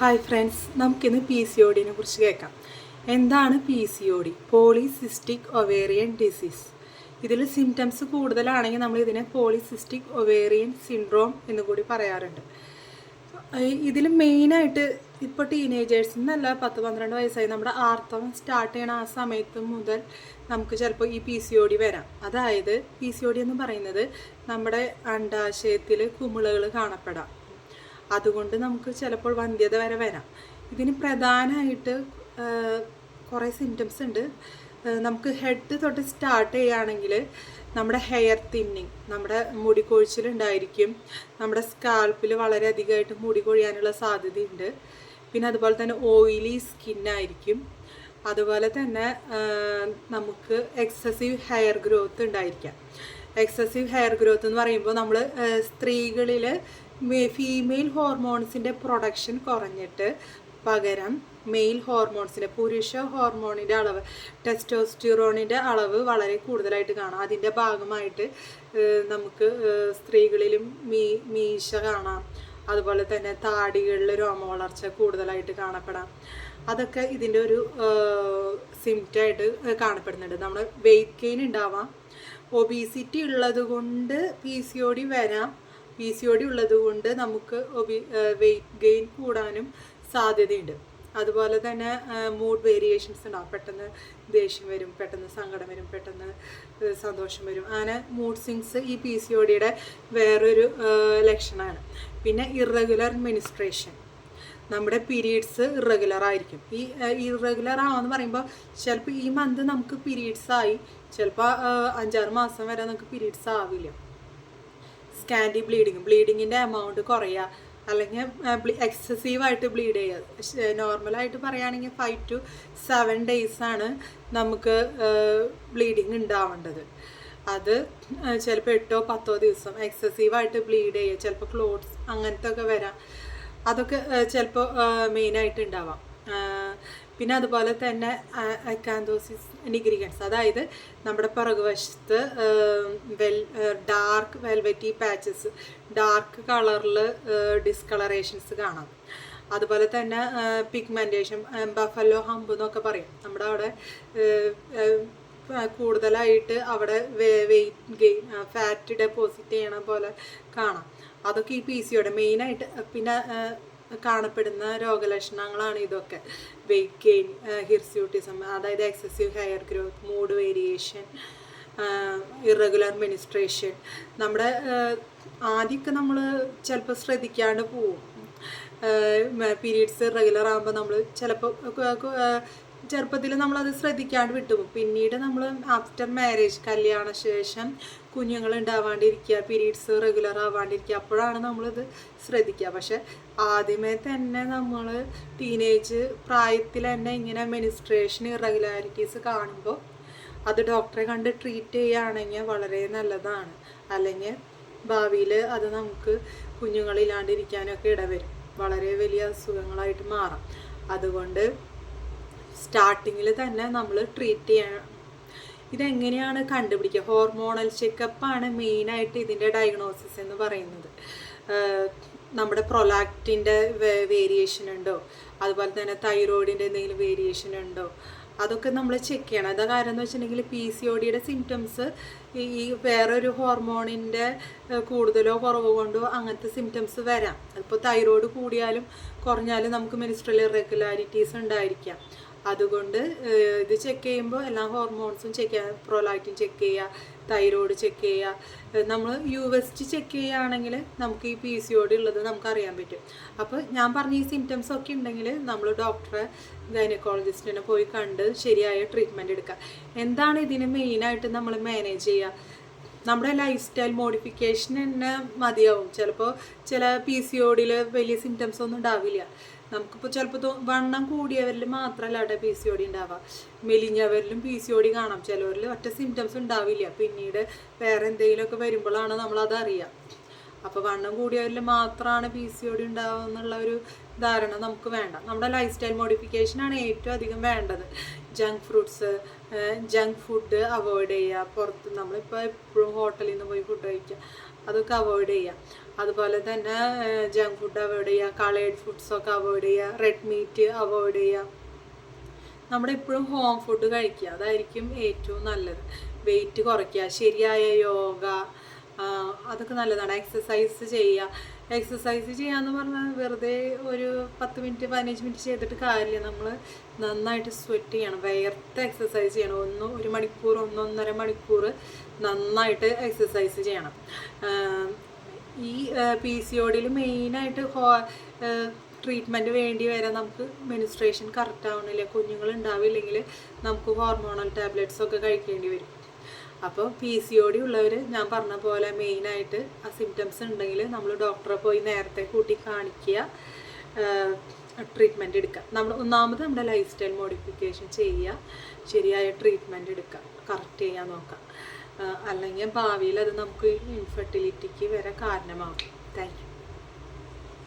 Hi friends, നമുക്കിന്ന് P C O ഡിനെ കുറിച്ച് കേൾക്കാം. എന്താണ് P C O D? Polycystic ovarian disease. ഇതിൽ സിംറ്റംസ് കൂടുതലാണെങ്കിൽ നമ്മൾ ഇതിനെ പോളിസിസ്റ്റിക് ഒവേറിയൻ സിൻഡ്രോം എന്ന് കൂടി പറയാറുണ്ട്. ഇതിൽ മെയിനായിട്ട് ഇപ്പോൾ ടീനേജേഴ്സിന്നല്ല, 10-12 വയസ്സായി നമ്മുടെ ആർത്തവം സ്റ്റാർട്ട് ചെയ്യണ ആ സമയത്ത് മുതൽ നമുക്ക് ചിലപ്പോൾ ഈ പി സി ഒ ഡി വരാം. അതായത് പി സി ഒ ഡി എന്ന് പറയുന്നത് നമ്മുടെ അണ്ഡാശയത്തിൽ കുമിളകൾ കാണപ്പെടാം. അതുകൊണ്ട് നമുക്ക് ചിലപ്പോൾ വന്ധ്യത വരെ വരാം. ഇതിന് പ്രധാനമായിട്ട് കുറേ സിംറ്റംസ് ഉണ്ട്. നമുക്ക് ഹെഡ് തൊട്ട് സ്റ്റാർട്ട് ചെയ്യുകയാണെങ്കിൽ നമ്മുടെ ഹെയർ തിന്നിങ്, നമ്മുടെ മുടി കൊഴിച്ചിലുണ്ടായിരിക്കും. നമ്മുടെ സ്കാൽപ്പിൽ വളരെയധികമായിട്ട് മുടി കൊഴിയാനുള്ള സാധ്യതയുണ്ട്. പിന്നെ അതുപോലെ തന്നെ ഓയിലി സ്കിന്നായിരിക്കും. അതുപോലെ തന്നെ നമുക്ക് എക്സസീവ് ഹെയർ ഗ്രോത്ത് ഉണ്ടായിരിക്കാം. എക്സസീവ് ഹെയർ ഗ്രോത്ത് എന്ന് പറയുമ്പോൾ നമ്മൾ സ്ത്രീകളിൽ ഫീമെയിൽ ഹോർമോൺസിൻ്റെ പ്രൊഡക്ഷൻ കുറഞ്ഞിട്ട് പകരം മെയിൽ ഹോർമോൺസിൻ്റെ, പുരുഷ ഹോർമോണിൻ്റെ അളവ്, ടെസ്റ്റോസ്റ്റിറോണിൻ്റെ അളവ് വളരെ കൂടുതലായിട്ട് കാണാം. അതിൻ്റെ ഭാഗമായിട്ട് നമുക്ക് സ്ത്രീകളിലും മീശ കാണാം. അതുപോലെ തന്നെ താടികളിൽ രോമവളർച്ച കൂടുതലായിട്ട് കാണപ്പെടാം. അതൊക്കെ ഇതിൻ്റെ ഒരു സിംറ്റമായിട്ട് കാണപ്പെടുന്നുണ്ട്. നമ്മൾ വെയ്റ്റ് ഗെയിൻ ഉണ്ടാവാം. ഒബീസിറ്റി ഉള്ളത് കൊണ്ട് പി സി ഒ ഡി വരാം. പി സി ഒ ഡി ഉള്ളത് കൊണ്ട് നമുക്ക് വെയ്റ്റ് ഗെയിൻ കൂടാനും സാധ്യതയുണ്ട്. അതുപോലെ തന്നെ മൂഡ് വേരിയേഷൻസ് ഉണ്ടാവും. പെട്ടെന്ന് ദേഷ്യം വരും, പെട്ടെന്ന് സങ്കടം വരും, പെട്ടെന്ന് സന്തോഷം വരും. അങ്ങനെ മൂഡ് സ്വിങ്സ് ഈ പി സി ഒ ഡിയുടെ വേറൊരു ലക്ഷണമാണ്. പിന്നെ ഇറഗുലർ മെനിസ്ട്രേഷൻ, നമ്മുടെ പീരീഡ്സ് ഇറഗുലർ ആയിരിക്കും. ഈ ഇറഗുലർ ആവാന്ന് പറയുമ്പോൾ ചിലപ്പോൾ ഈ മന്ത് നമുക്ക് പീരീഡ്സ് ആയി, ചിലപ്പോൾ 5-6 മാസം വരെ നമുക്ക് പീരീഡ്സ് ആവില്ല. സ്കാൻഡി ബ്ലീഡിങ്ങിൻ്റെ എമൗണ്ട് കുറയുക, അല്ലെങ്കിൽ എക്സസീവായിട്ട് ബ്ലീഡ് ചെയ്യുക. നോർമലായിട്ട് പറയുകയാണെങ്കിൽ 5 to 7 ഡേയ്സാണ് നമുക്ക് ബ്ലീഡിങ് ഉണ്ടാവേണ്ടത്. അത് ചിലപ്പോൾ 8-10 ദിവസം എക്സസീവായിട്ട് ബ്ലീഡ് ചെയ്യുക. ചിലപ്പോൾ ക്ലോട്ട്സ് അങ്ങനത്തെ ഒക്കെ വരാം. അതൊക്കെ ചിലപ്പോൾ മെയിനായിട്ട് ഉണ്ടാവാം. പിന്നെ അതുപോലെ തന്നെ അക്കാന്തോസിസ് നിഗ്രിഗൻസ്, അതായത് നമ്മുടെ പിറകുവശത്ത് ഡാർക്ക് വെൽവെറ്റി പാച്ചസ്, ഡാർക്ക് കളറിൽ ഡിസ്കളറേഷൻസ് കാണാം. അതുപോലെ തന്നെ പിഗ്മെൻറ്റേഷൻ, ബഫല്ലോ ഹമ്പ് എന്നൊക്കെ പറയും. നമ്മുടെ അവിടെ കൂടുതലായിട്ട് അവിടെ വെയിറ്റ് ഗെയിൻ, ഫാറ്റ് ഡെപ്പോസിറ്റ് ചെയ്യണ പോലെ കാണാം. അതൊക്കെ ഈ പി സി ഒ ഡി മെയിനായിട്ട് പിന്നെ കാണപ്പെടുന്ന രോഗലക്ഷണങ്ങളാണ് ഇതൊക്കെ. വെയിറ്റ് ഗെയിൻ, ഹിർസ്യൂട്ടിസം, അതായത് excessive hair growth, mood variation, irregular menstruation. നമ്മുടെ ആദ്യമൊക്കെ നമ്മൾ ചിലപ്പോൾ ശ്രദ്ധിക്കാണ്ട് പോവും. പീരീഡ്സ് റെഗുലർ ആകുമ്പോൾ നമ്മൾ ചിലപ്പോൾ ചെറുപ്പത്തിൽ നമ്മളത് ശ്രദ്ധിക്കാണ്ട് വിട്ടുപോകും. പിന്നീട് നമ്മൾ ആഫ്റ്റർ മാരേജ്, കല്യാണ ശേഷം കുഞ്ഞുങ്ങൾ ഉണ്ടാവാണ്ടിരിക്കുക, പീരീഡ്സ് റെഗുലർ ആവാണ്ടിരിക്കുക, അപ്പോഴാണ് നമ്മളിത് ശ്രദ്ധിക്കുക. പക്ഷെ ആദ്യമേ തന്നെ നമ്മൾ ടീനേജ് പ്രായത്തിൽ തന്നെ ഇങ്ങനെ മെനിസ്ട്രേഷൻ ഇറഗുലാരിറ്റീസ് കാണുമ്പോൾ അത് ഡോക്ടറെ കണ്ട് ട്രീറ്റ് ചെയ്യുകയാണെങ്കിൽ വളരെ നല്ലതാണ്. അല്ലെങ്കിൽ ഭാവിയിൽ അത് നമുക്ക് കുഞ്ഞുങ്ങളില്ലാണ്ടിരിക്കാനൊക്കെ ഇടവരും, വളരെ വലിയ അസുഖങ്ങളായിട്ട് മാറാം. അതുകൊണ്ട് സ്റ്റാർട്ടിങ്ങിൽ തന്നെ നമ്മൾ ട്രീറ്റ് ചെയ്യണം. ഇതെങ്ങനെയാണ് കണ്ടുപിടിക്കുക? ഹോർമോണൽ ചെക്കപ്പാണ് മെയിനായിട്ട് ഇതിൻ്റെ ഡയഗ്നോസിസ് എന്ന് പറയുന്നത്. നമ്മുടെ പ്രൊലാക്റ്റിൻ്റെ വേരിയേഷൻ ഉണ്ടോ, അതുപോലെ തന്നെ തൈറോയിഡിൻ്റെ എന്തെങ്കിലും വേരിയേഷൻ ഉണ്ടോ, അതൊക്കെ നമ്മൾ ചെക്ക് ചെയ്യണം. അതാ കാരണം എന്ന് വെച്ചിട്ടുണ്ടെങ്കിൽ പി സി ഒ ഡിയുടെ സിംറ്റംസ് ഈ വേറൊരു ഹോർമോണിൻ്റെ കൂടുതലോ കുറവോ കൊണ്ടോ അങ്ങനത്തെ സിംറ്റംസ് വരാം. അതിപ്പോൾ തൈറോയിഡ് കൂടിയാലും കുറഞ്ഞാലും നമുക്ക് മെൻസ്ട്രൽ ഇറഗുലാരിറ്റീസ് ഉണ്ടായിരിക്കാം. അതുകൊണ്ട് ഇത് ചെക്ക് ചെയ്യുമ്പോൾ എല്ലാ ഹോർമോൺസും ചെക്ക് ചെയ്യുക. പ്രൊലാക്റ്റിൻ ചെക്ക് ചെയ്യുക, തൈറോയ്ഡ് ചെക്ക് ചെയ്യുക. നമ്മൾ USG ചെക്ക് ചെയ്യുകയാണെങ്കിൽ നമുക്ക് ഈ പി സി ഒ ഡി ഉള്ളത് നമുക്കറിയാൻ പറ്റും. അപ്പോൾ ഞാൻ പറഞ്ഞ ഈ സിംറ്റംസ് ഒക്കെ ഉണ്ടെങ്കിൽ നമ്മൾ ഡോക്ടറെ, ഗൈനക്കോളജിസ്റ്റിനെ പോയി കണ്ട് ശരിയായ ട്രീറ്റ്മെൻറ്റ് എടുക്കുക. എന്താണ് ഇതിന് മെയിനായിട്ട് നമ്മൾ മാനേജ് ചെയ്യുക? നമ്മുടെ ലൈഫ് സ്റ്റൈൽ മോഡിഫിക്കേഷൻ തന്നെ മതിയാവും. ചിലപ്പോൾ ചില പി സി ഒ ഡിയിൽ വലിയ സിംറ്റംസ് ഒന്നും ഉണ്ടാവില്ല. നമുക്കിപ്പോൾ ചിലപ്പോൾ വണ്ണം കൂടിയവരിൽ മാത്രമല്ല പി സി ഒ ഡി ഉണ്ടാവുക, മെലിഞ്ഞവരിലും പി സി ഒ ഡി കാണാം. ചിലവരിൽ ഒറ്റ സിംറ്റംസ് ഉണ്ടാവില്ല, പിന്നീട് വേറെ എന്തെങ്കിലുമൊക്കെ വരുമ്പോഴാണ് നമ്മളത് അറിയുക. അപ്പോൾ വണ്ണം കൂടിയവരിൽ മാത്രമാണ് പി സി ഒ ഡി ഉണ്ടാവുക എന്നുള്ള ഒരു ധാരണ നമുക്ക് വേണ്ട. നമ്മുടെ ലൈഫ് സ്റ്റൈൽ മോഡിഫിക്കേഷനാണ് ഏറ്റവും അധികം വേണ്ടത്. ജങ്ക് ഫുഡ് അവോയ്ഡ് ചെയ്യുക. പുറത്ത് നമ്മളിപ്പോൾ എപ്പോഴും ഹോട്ടലിൽ നിന്ന് പോയി ഫുഡ് കഴിക്കുക, അതൊക്കെ അവോയ്ഡ് ചെയ്യുക. അതുപോലെ തന്നെ ജങ്ക് ഫുഡ് അവോയ്ഡ് ചെയ്യുക, കളേർഡ് ഫുഡ്സൊക്കെ അവോയ്ഡ് ചെയ്യുക, റെഡ് മീറ്റ് അവോയ്ഡ് ചെയ്യുക. നമ്മുടെ എപ്പോഴും ഹോം ഫുഡ് കഴിക്കുക, അതായിരിക്കും ഏറ്റവും നല്ലത്. വെയിറ്റ് കുറയ്ക്കുക, ശരിയായ യോഗ, അതൊക്കെ നല്ലതാണ്. എക്സസൈസ് ചെയ്യുക. എക്സസൈസ് ചെയ്യാന്ന് പറഞ്ഞാൽ വെറുതെ ഒരു 10 മിനിറ്റ് 15 മിനിറ്റ് ചെയ്തിട്ട് കാര്യമില്ല. നമ്മൾ നന്നായിട്ട് സ്വെറ്റ് ചെയ്യണം, വിയർത്ത് എക്സസൈസ് ചെയ്യണം. 1 മണിക്കൂർ 1.5 മണിക്കൂർ നന്നായിട്ട് എക്സസൈസ് ചെയ്യണം. ഈ PCODയിൽ മെയിനായിട്ട് ട്രീറ്റ്മെൻറ്റ് വേണ്ടി വരാൻ നമുക്ക് മെനിസ്ട്രേഷൻ കറക്റ്റ് ആവണില്ല, കുഞ്ഞുങ്ങൾ ഉണ്ടാവില്ലെങ്കിൽ നമുക്ക് ഹോർമോണൽ ടാബ്ലറ്റ്സൊക്കെ കഴിക്കേണ്ടി വരും. അപ്പോൾ PCOD ഉള്ളവർ ഞാൻ പറഞ്ഞ പോലെ മെയിനായിട്ട് ആ സിംറ്റംസ് ഉണ്ടെങ്കിൽ നമ്മൾ ഡോക്ടറെ പോയി നേരത്തെ കൂട്ടി കാണിക്കുക, ട്രീറ്റ്മെൻറ്റ് എടുക്കുക. ഒന്നാമത് നമ്മുടെ ലൈഫ് സ്റ്റൈൽ മോഡിഫിക്കേഷൻ ചെയ്യുക, ശരിയായ ട്രീറ്റ്മെൻറ്റ് എടുക്കുക, കറക്റ്റ് ചെയ്യാൻ നോക്കുക. അല്ലെങ്കിൽ ഭാവിയിൽ അത് നമുക്ക് ഇൻഫെർട്ടിലിറ്റിക്ക് വരെ കാരണമാകും. Thank you.